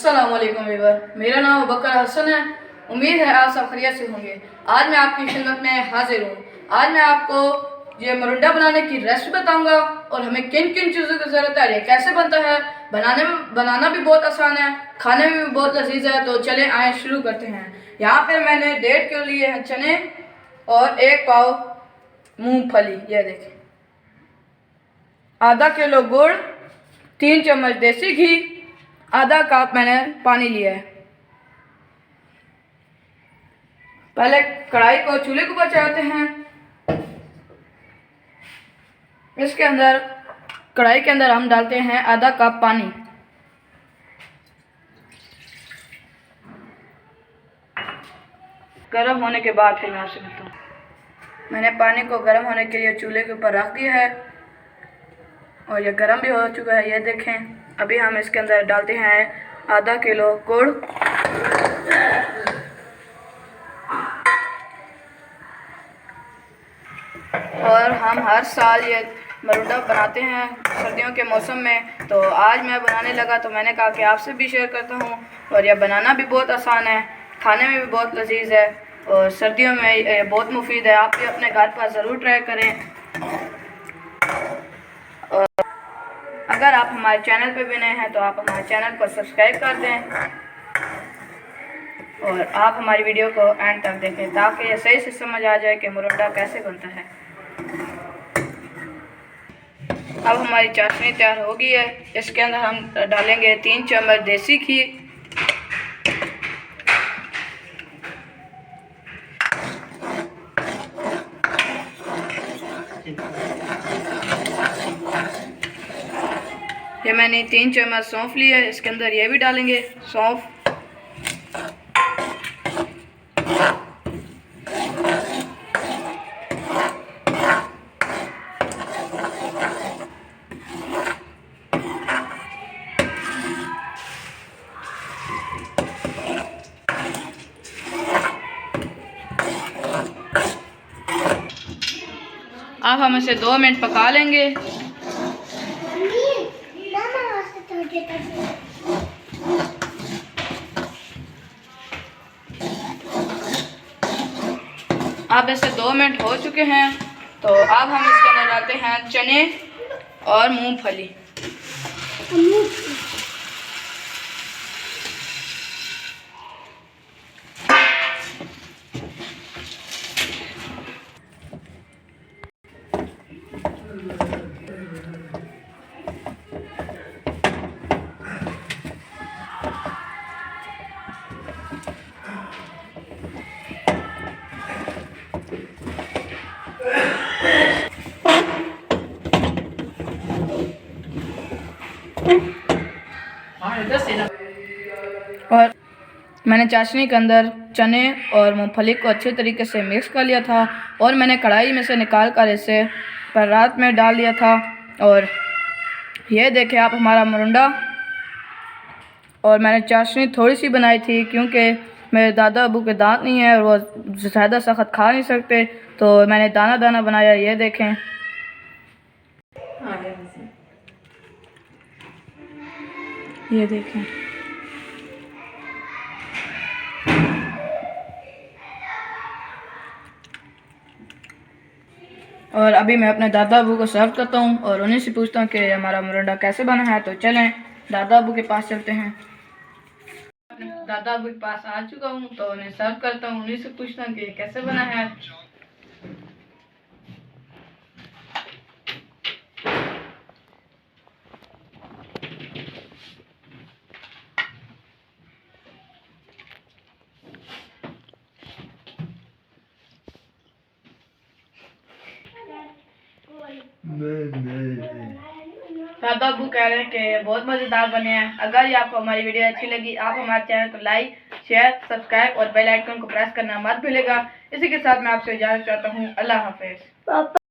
अस्सलाम वालेकुम वीवर, मेरा नाम बकर हसन है। उम्मीद है आप सब खैरियत से होंगे। आज मैं आपकी खिदमत में हाजिर हूँ। आज मैं आपको ये मरुंडा बनाने की रेसिपी बताऊंगा और हमें किन किन चीज़ों की ज़रूरत है, ये कैसे बनता है। बनाना भी बहुत आसान है, खाने में भी बहुत लजीज है। तो चले आए शुरू करते हैं। यहाँ पे मैंने 1.5 किलो लिए हैं चने और 1 पाव मूंगफली, ये देखें। आधा किलो गुड़, 3 चम्मच देसी घी, आधा कप मैंने पानी लिया है। पहले कढ़ाई को चूल्हे के ऊपर चढ़ाते हैं। इसके अंदर कढ़ाई के अंदर हम डालते हैं आधा कप पानी। गर्म होने के बाद फिर मैं आपसे मिलता हूँ। मैंने पानी को गर्म होने के लिए चूल्हे के ऊपर रख दिया है और ये गर्म भी हो चुका है, ये देखें। अभी हम इसके अंदर डालते हैं आधा किलो गुड़ और हम हर साल ये मरुंडा बनाते हैं सर्दियों के मौसम में। तो आज मैं बनाने लगा तो मैंने कहा कि आपसे भी शेयर करता हूँ। और यह बनाना भी बहुत आसान है, खाने में भी बहुत लजीज है और सर्दियों में ये बहुत मुफीद है। आप भी अपने घर पर ज़रूर ट्राई करें। और अगर आप हमारे चैनल पर भी नए हैं तो आप हमारे चैनल को सब्सक्राइब कर दें और आप हमारी वीडियो को एंड तक देखें ताकि ये सही से समझ आ जाए कि मरुंडा कैसे बनता है। अब हमारी चाशनी तैयार हो गई है। इसके अंदर हम डालेंगे 3 चम्मच देसी घी, ये मैंने 3 चम्मच सौंफ ली है, इसके अंदर ये भी डालेंगे सौंफ। अब हम इसे 2 मिनट पका लेंगे। अब इसे 2 मिनट हो चुके हैं तो अब हम इसके अंदर डालते हैं चने और मूंगफली। और मैंने चाशनी के अंदर चने और मूंगफली को अच्छे तरीके से मिक्स कर लिया था और मैंने कढ़ाई में से निकाल कर इसे परात में डाल लिया था। और ये देखें आप हमारा मरुंडा। और मैंने चाशनी थोड़ी सी बनाई थी क्योंकि मेरे दादा अबू के दांत नहीं है और वो ज़्यादा सख्त खा नहीं सकते, तो मैंने दाना दाना बनाया। ये देखें, ये देखें। और अभी मैं अपने दादा अबू को सर्व करता हूँ और उन्हीं से पूछता हूँ कि हमारा मरुंडा कैसे बना है। तो चलें दादा अबू के पास चलते हैं। अपने दादा अबू के पास आ चुका हूँ तो उन्हें सर्व करता हूँ, उन्हीं से पूछता हूँ कि कैसे बना है। दादा अबू कह रहे हैं कि बहुत मज़ेदार बने हैं। अगर ये आपको हमारी वीडियो अच्छी लगी, आप हमारे चैनल को लाइक, शेयर, सब्सक्राइब और बेल आइकन को प्रेस करना मत भूलिएगा। इसी के साथ मैं आपसे इजाज़त चाहता हूँ। अल्लाह हाफिज़।